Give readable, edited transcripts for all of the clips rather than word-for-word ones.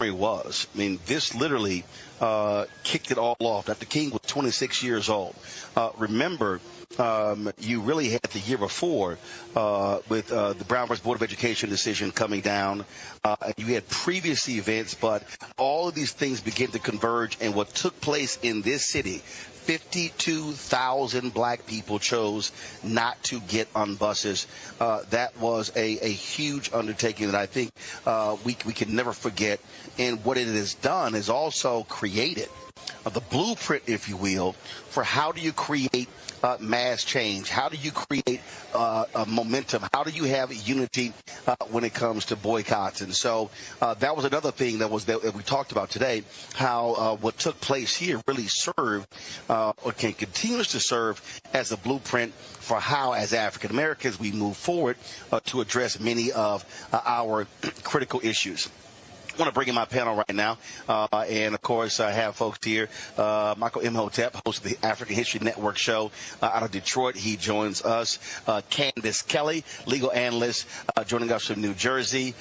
was. I mean, this literally kicked it all off. Dr. King was 26 years old. Remember, you really had the year before with the Brown versus Board of Education decision coming down. You had previous events, but all of these things began to converge. And what took place in this city, 52,000 black people chose not to get on buses. That was a huge undertaking that I think we can never forget. And what it has done is also created the blueprint, if you will, for how do you create mass change? How do you create momentum? How do you have unity when it comes to boycotts? And so that was another thing that we talked about today, how what took place here really served or continues to serve as a blueprint for how, as African Americans, we move forward to address many of our critical issues. I want to bring in my panel right now, and of course I have folks here. Michael Imhotep, host of the African History Network show out of Detroit. He joins us. Candace Kelly, legal analyst, joining us from New Jersey.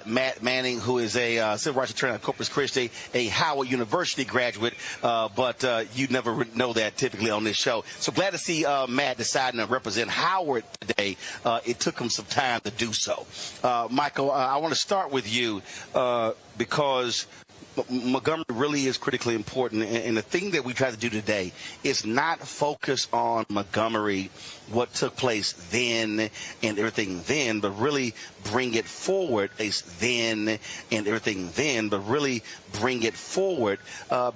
Matt Manning, who is a civil rights attorney at Corpus Christi, a Howard University graduate, but you never know that typically on this show. So glad to see Matt deciding to represent Howard today. It took him some time to do so. Michael, I want to start with you. Because Montgomery really is critically important. And the thing that we try to do today is not focus on Montgomery, what took place then and everything then, but really bring it forward as then and everything then, but really bring it forward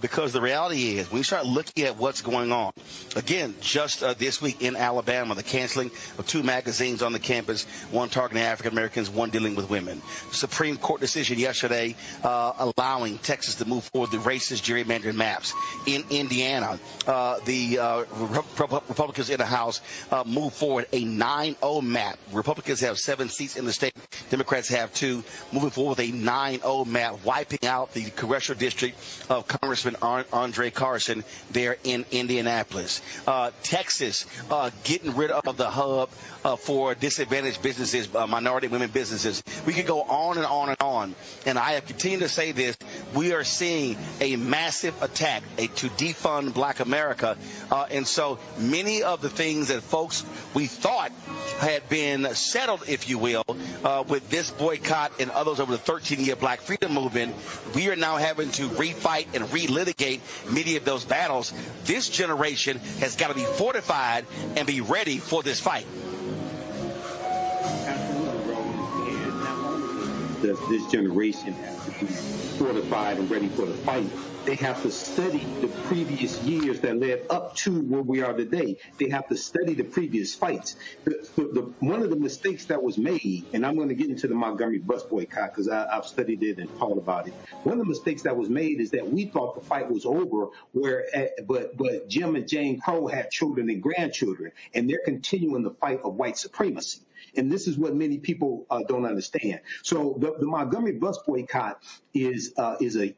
because the reality is when you start looking at what's going on, again, just this week in Alabama, the canceling of 2 magazines on the campus, one targeting African Americans, one dealing with women. Supreme Court decision yesterday allowing Texas to move forward the racist gerrymandering maps. In Indiana, the Republicans in the House move forward a 9-0 map. Republicans have 7 seats in the state. Democrats have 2. Moving forward with a 9-0 map, wiping out the congressional district of Congressman Andre Carson there in Indianapolis. Texas getting rid of the hub for disadvantaged businesses, minority women businesses. We could go on and on and on. And I have continued to say this. We are seeing a massive attack to defund Black America. And so many of the things that folks we thought had been settled, if you will, with this boycott and others over the 13-year Black Freedom Movement, we are now having to refight and relitigate many of those battles. This generation has got to be fortified and be ready for this fight. This generation has to be fortified and ready for the fight. They have to study the previous years that led up to where we are today. They have to study the previous fights. One of the mistakes that was made, and I'm going to get into the Montgomery Bus Boycott because I've studied it and thought about it. One of the mistakes that was made is that we thought the fight was over, but Jim and Jane Crow had children and grandchildren, and they're continuing the fight of white supremacy. And this is what many people don't understand. So the Montgomery Bus Boycott was a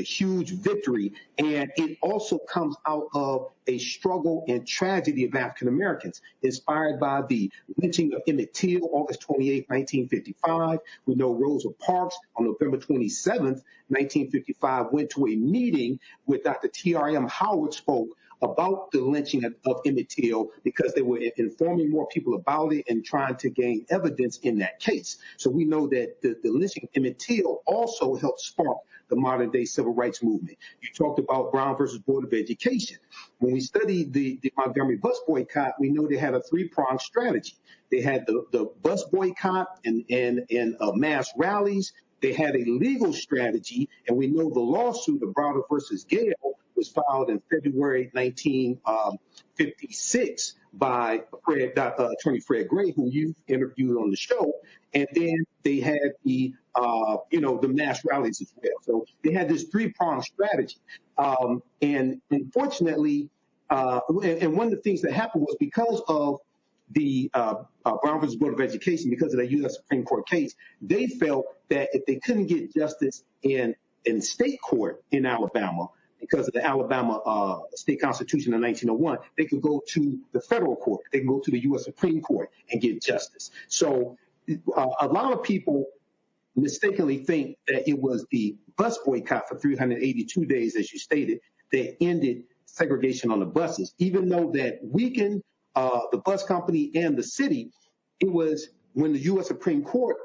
huge victory, and it also comes out of a struggle and tragedy of African Americans, inspired by the lynching of Emmett Till, August 28, 1955. We know Rosa Parks on November 27, 1955, went to a meeting with Dr. T.R.M. Howard spoke about the lynching of Emmett Till because they were informing more people about it and trying to gain evidence in that case. So we know that the lynching of Emmett Till also helped spark the modern day civil rights movement. You talked about Brown versus Board of Education. When we studied the Montgomery Bus Boycott, we know they had a 3-pronged strategy. They had the bus boycott and mass rallies. They had a legal strategy, and we know the lawsuit of Browder versus Gale was filed in February 1956 by Attorney Fred Gray, who you interviewed on the show. And then they had the mass rallies as well. So they had this 3-pronged strategy. And unfortunately, and one of the things that happened was because of the Brown versus Board of Education, because of the U.S. Supreme Court case, they felt that if they couldn't get justice in state court in Alabama, because of the Alabama state constitution in 1901, they could go to the federal court. They can go to the U.S. Supreme Court and get justice. So a lot of people mistakenly think that it was the bus boycott for 382 days, as you stated, that ended segregation on the buses. Even though that weakened the bus company and the city, it was when the U.S. Supreme Court,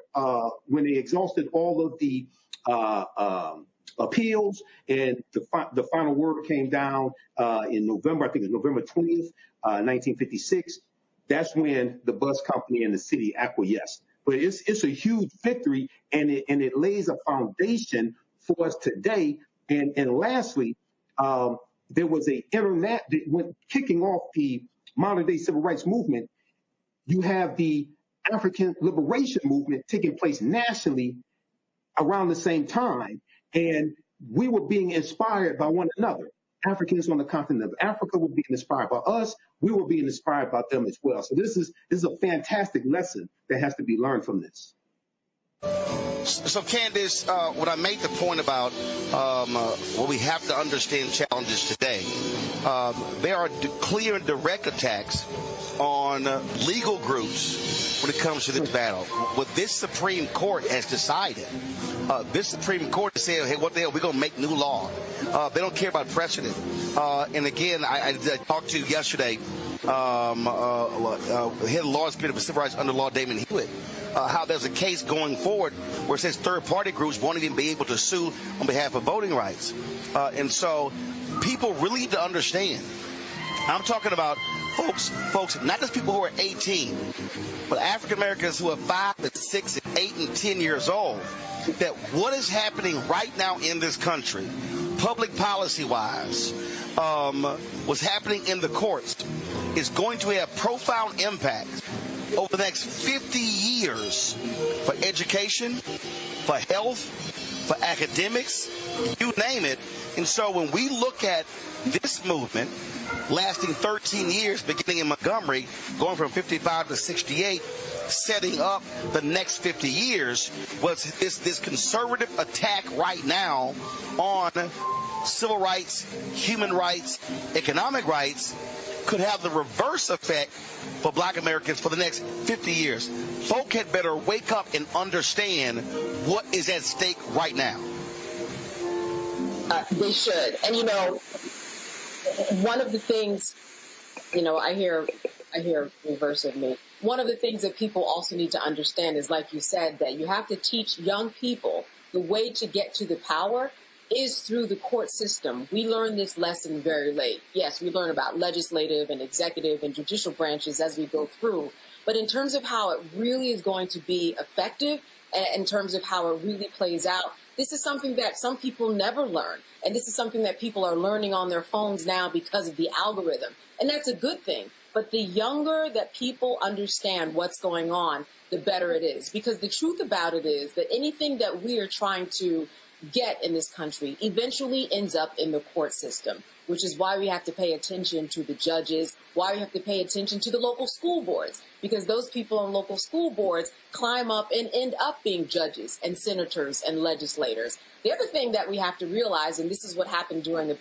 when they exhausted all of the appeals, and the final word came down in November, I think it was November 20th, 1956. That's when the bus company and the city acquiesced. But it's a huge victory, and it lays a foundation for us today. And lastly, there was a internet when kicking off the modern day civil rights movement. You have the African liberation movement taking place nationally around the same time, and we were being inspired by one another. Africans on the continent of Africa were being inspired by us. We were being inspired by them as well. So this is a fantastic lesson that has to be learned from this. So, Candace, when I made the point about well, we have to understand challenges today, there are clear and direct attacks on legal groups when it comes to this battle. What this Supreme Court has decided, this Supreme Court has said, hey, what the hell, we're going to make new law. They don't care about precedent. And again, I talked to yesterday, head of the Law Committee for Civil Rights under law, Damon Hewitt, how there's a case going forward where it says third-party groups won't even be able to sue on behalf of voting rights. And so people really need to understand. I'm talking about folks, not just people who are 18, but African Americans who are 5 and 6 and 8 and 10 years old, that what is happening right now in this country, public policy-wise, what's happening in the courts, is going to have profound impact over the next 50 years for education, for health, for academics, you name it. And so when we look at this movement lasting 13 years, beginning in Montgomery, going from 55 to 68, setting up the next 50 years, was this conservative attack right now on civil rights, human rights, economic rights, could have the reverse effect for Black Americans for the next 50 years. Folk had better wake up and understand what is at stake right now. They should. And, you know, one of the things, you know, I hear reverse of me. One of the things that people also need to understand is, like you said, that you have to teach young people the way to get to the power is through the court system. We learn this lesson very late. Yes, we learn about legislative and executive and judicial branches as we go through. But in terms of how it really is going to be effective, and in terms of how it really plays out, this is something that some people never learn. And this is something that people are learning on their phones now because of the algorithm. And that's a good thing. But the younger that people understand what's going on, the better it is. Because the truth about it is that anything that we are trying to get in this country eventually ends up in the court system, which is why we have to pay attention to the judges, why we have to pay attention to the local school boards, because those people on local school boards climb up and end up being judges and senators and legislators. The other thing that we have to realize, and this is what happened during the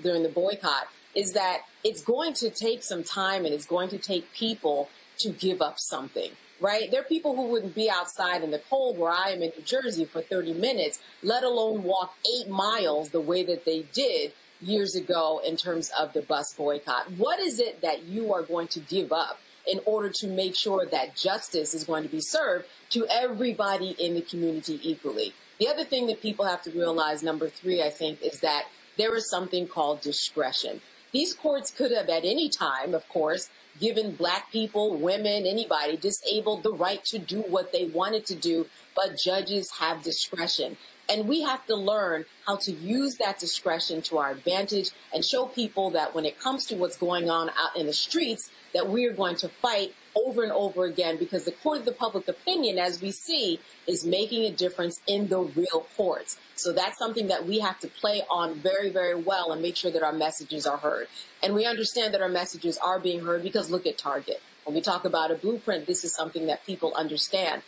during the boycott, is that it's going to take some time and it's going to take people to give up something. Right? There are people who wouldn't be outside in the cold where I am in New Jersey for 30 minutes, let alone walk 8 miles the way that they did years ago in terms of the bus boycott. What is it that you are going to give up in order to make sure that justice is going to be served to everybody in the community equally? The other thing that people have to realize, number 3, I think, is that there is something called discretion. These courts could have at any time, of course, given Black people, women, anybody, disabled the right to do what they wanted to do, but judges have discretion. And we have to learn how to use that discretion to our advantage and show people that when it comes to what's going on out in the streets, that we are going to fight over and over again, because the court of the public opinion, as we see, is making a difference in the real courts. So that's something that we have to play on very, very well and make sure that our messages are heard. And we understand that our messages are being heard because look at Target. When we talk about a blueprint, this is something that people understand.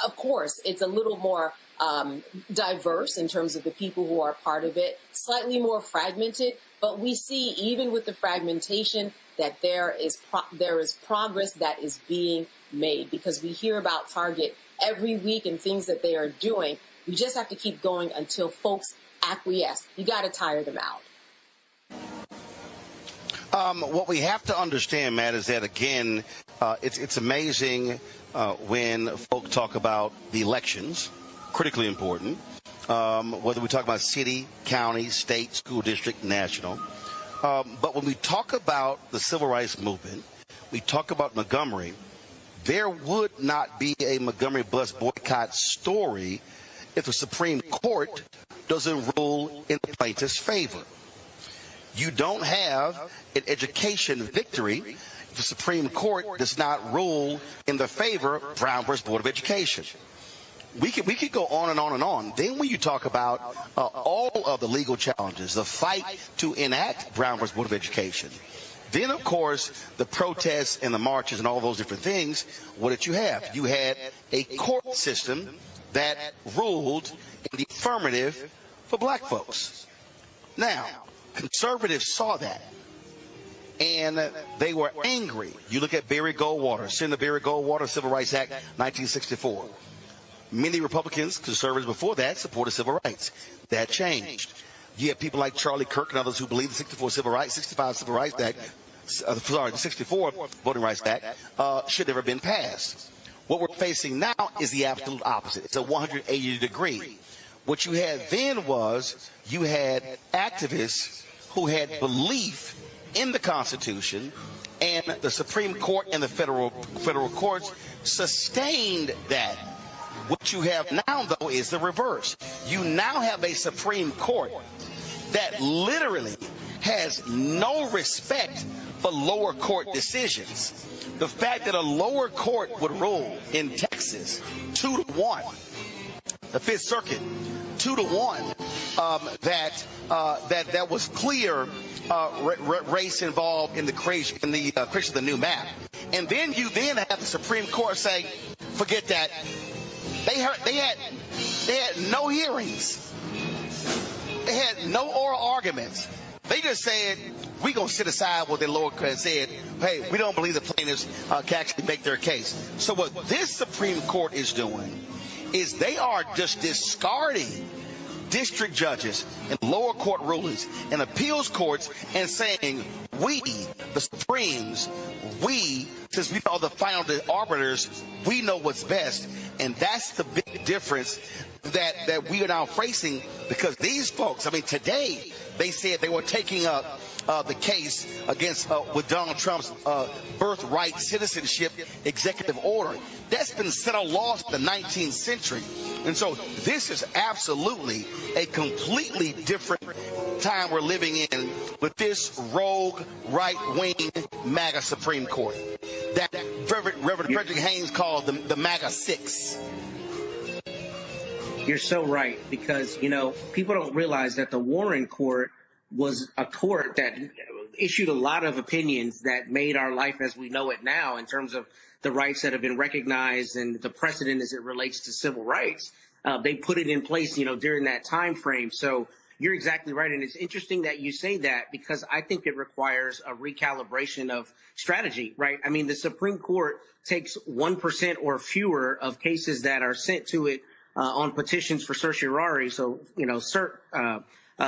Of course, it's a little more diverse in terms of the people who are part of it, slightly more fragmented, but we see even with the fragmentation that there is progress that is being made, because we hear about Target every week and things that they are doing. We just have to keep going until folks acquiesce. You got to tire them out. What we have to understand, Matt, is that, again, it's amazing when folk talk about the elections, critically important, whether we talk about city, county, state, school district, national. But when we talk about the civil rights movement, we talk about Montgomery, there would not be a Montgomery Bus Boycott story if the Supreme Court doesn't rule in the plaintiff's favor. You don't have an education victory if the Supreme Court does not rule in the favor of Brown versus Board of Education. We could go on and on and on. Then when you talk about all of the legal challenges, the fight to enact Brown versus Board of Education, then, of course, the protests and the marches and all those different things, what did you have? You had a court system that ruled in the affirmative for black folks. Now, conservatives saw that, and they were angry. You look at Barry Goldwater, Senator Barry Goldwater, Civil Rights Act, 1964. Many Republicans, conservatives before that, supported civil rights. That changed. You have people like Charlie Kirk and others who believe the 65 Civil Rights Act, the 64 Voting Rights Act should never have been passed. What we're facing now is the absolute opposite. It's a 180 degree. What you had then was you had activists who had belief in the Constitution, and the Supreme Court and the federal courts sustained that. What you have now, though, is the reverse. You now have a Supreme Court that literally has no respect for lower court decisions. The fact that a lower court would rule in Texas 2-1, the Fifth Circuit 2-1, that was clear race involved in the creation of the new map, and then you have the Supreme Court say, forget that. They had no hearings. They had no oral arguments. They just said, we're going to sit aside what the lower court said. Hey, we don't believe the plaintiffs can actually make their case. So what this Supreme Court is doing is they are just discarding district judges and lower court rulings and appeals courts and saying, we, the Supremes, since we are the final arbiters, we know what's best. And that's the big difference that we are now facing, because these folks, I mean, today they said they were taking up the case against with Donald Trump's birthright citizenship executive order. That's been set on law in the 19th century. And so this is absolutely a completely different time we're living in with this rogue right-wing MAGA Supreme Court that Reverend Frederick Haynes called the MAGA Six. You're so right, because, people don't realize that the Warren Court was a court that issued a lot of opinions that made our life as we know it now in terms of the rights that have been recognized and the precedent as it relates to civil rights. They put it in place, during that time frame. So you're exactly right. And it's interesting that you say that, because I think it requires a recalibration of strategy, right? I mean, the Supreme Court takes 1% or fewer of cases that are sent to it on petitions for certiorari, so, cert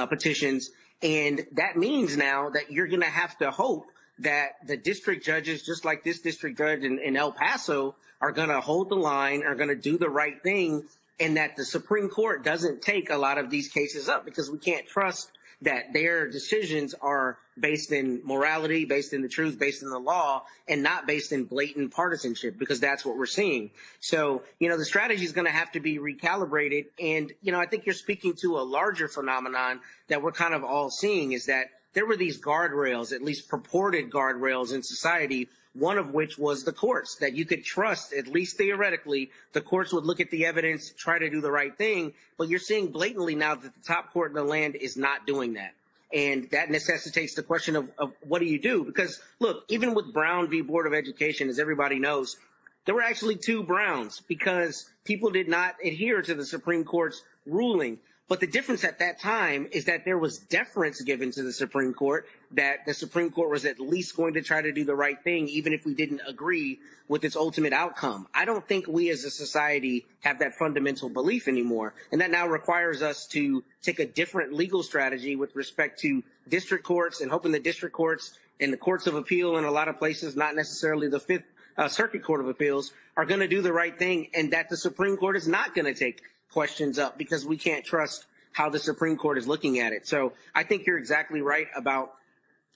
petitions. And that means now that you're going to have to hope that the district judges, just like this district judge in El Paso, are going to hold the line, are going to do the right thing, and that the Supreme Court doesn't take a lot of these cases up, because we can't trust that their decisions are based in morality, based in the truth, based in the law, and not based in blatant partisanship, because that's what we're seeing. So, the strategy is going to have to be recalibrated. And, I think you're speaking to a larger phenomenon that we're kind of all seeing, is that there were these guardrails, at least purported guardrails in society, one of which was the courts, that you could trust, at least theoretically, the courts would look at the evidence, try to do the right thing. But you're seeing blatantly now that the top court in the land is not doing that. And that necessitates the question of what do you do? Because, look, even with Brown v. Board of Education, as everybody knows, there were actually two Browns, because people did not adhere to the Supreme Court's ruling. But the difference at that time is that there was deference given to the Supreme Court, that the Supreme Court was at least going to try to do the right thing, even if we didn't agree with its ultimate outcome. I don't think we as a society have that fundamental belief anymore. And that now requires us to take a different legal strategy with respect to district courts, and hoping the district courts and the courts of appeal in a lot of places, not necessarily the Fifth Circuit Court of Appeals, are going to do the right thing, and that the Supreme Court is not going to take questions up because we can't trust how the Supreme Court is looking at it. So I think you're exactly right about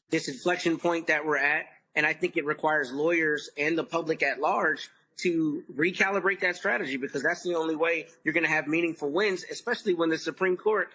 this inflection point that we're at. And I think it requires lawyers and the public at large to recalibrate that strategy, because that's the only way you're going to have meaningful wins, especially when the Supreme Court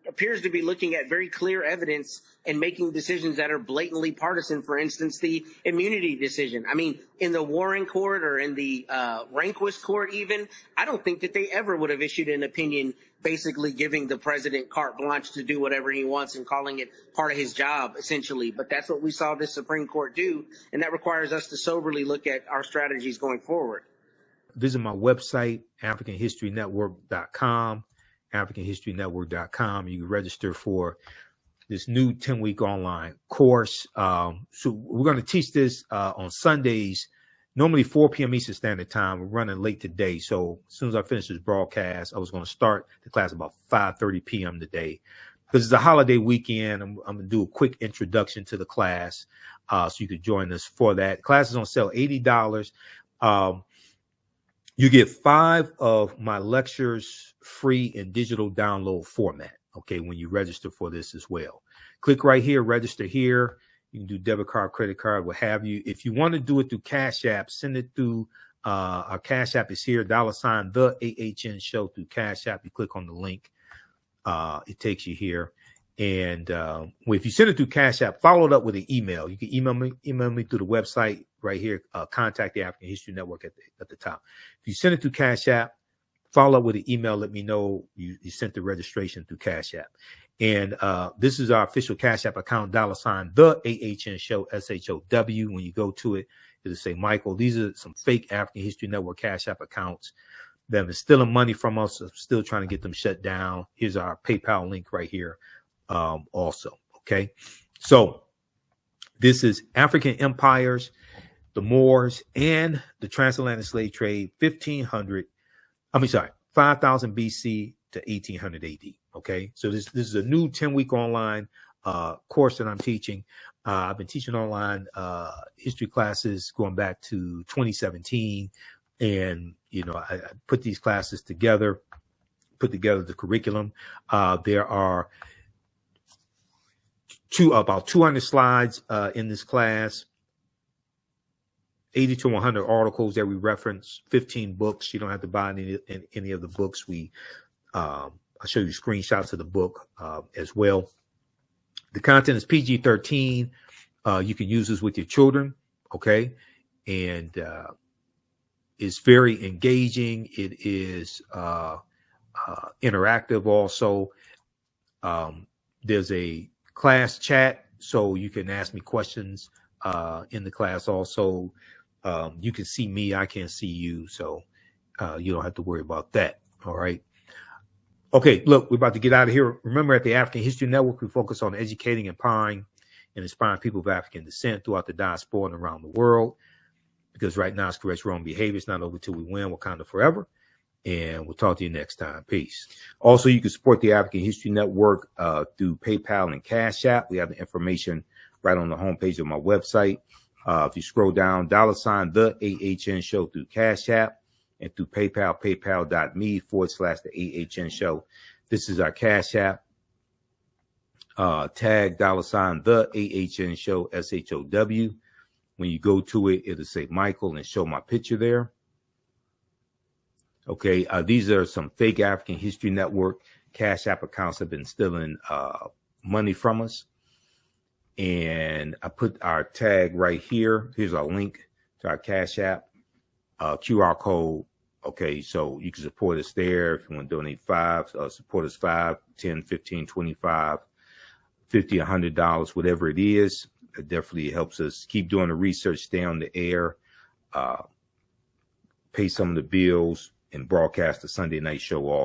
appears to be looking at very clear evidence and making decisions that are blatantly partisan. For instance, the immunity decision. I mean, in the Warren Court or in the Rehnquist Court even, I don't think that they ever would have issued an opinion basically giving the president carte blanche to do whatever he wants and calling it part of his job, essentially. But that's what we saw the Supreme Court do, and that requires us to soberly look at our strategies going forward. Visit my website, AfricanHistoryNetwork.com, AfricanHistoryNetwork.com. You can register for this new 10-week online course. So we're going to teach this on Sundays, normally 4 p.m. Eastern Standard Time. We're running late today. So as soon as I finish this broadcast, I was going to start the class about 5:30 p.m. today. Because it's a holiday weekend, I'm going to do a quick introduction to the class, so you can join us for that. Class is on sale, $80. You get 5 of my lectures free in digital download format, okay, when you register for this as well. Click right here, register here. You can do debit card, credit card, what have you. If you want to do it through Cash App, send it through our Cash App is here, $ the AHN show through Cash App. You click on the link. It takes you here. And if you send it through Cash App, follow it up with an email. You can email me through the website right here. Contact the African History Network at the top. If you send it through Cash App, follow up with an email. Let me know you sent the registration through Cash App. And this is our official Cash App account, $ the AHN show, SHOW. When you go to it, it'll say Michael. These are some fake African History Network Cash App accounts that have been stealing money from us. I'm still trying to get them shut down. Here's our PayPal link right here. Also, okay. So this is African empires, the Moors, and the transatlantic slave trade, 5000 BC to 1800 AD. Okay, so this is a new 10-week online course that I'm teaching. I've been teaching online history classes going back to 2017, and I put these classes together, put together the curriculum. There are about 200 slides in this class, 80 to 100 articles that we reference, 15 books. You don't have to buy any of the books. I'll show you screenshots of the book as well. The content is PG-13. You can use this with your children, okay? And it's very engaging. It is interactive also. There's a class chat, so you can ask me questions in the class also. You can see me, I can't see you, so you don't have to worry about that, all right? Okay, look, we're about to get out of here. Remember, at the African History Network, we focus on educating, empowering, and inspiring people of African descent throughout the diaspora and around the world, because right now it's correct wrong behavior. It's not over till we win. Wakanda forever. And we'll talk to you next time. Peace. Also, you can support the African History Network through PayPal and Cash App. We have the information right on the homepage of my website. If you scroll down, $ the AHN show through Cash App, and through PayPal, paypal.me/the AHN show. This is our Cash App. Tag $ the AHN show, SHOW. When you go to it, it'll say Michael and show my picture there. Okay, these are some fake African History Network Cash App accounts that have been stealing money from us. And I put our tag right here. Here's our link to our Cash App QR code. Okay, so you can support us there. If you want to donate support us $5, $10, $15, $25, $50, $100, whatever it is. It definitely helps us keep doing the research, stay on the air, pay some of the bills, and broadcast the Sunday night show also.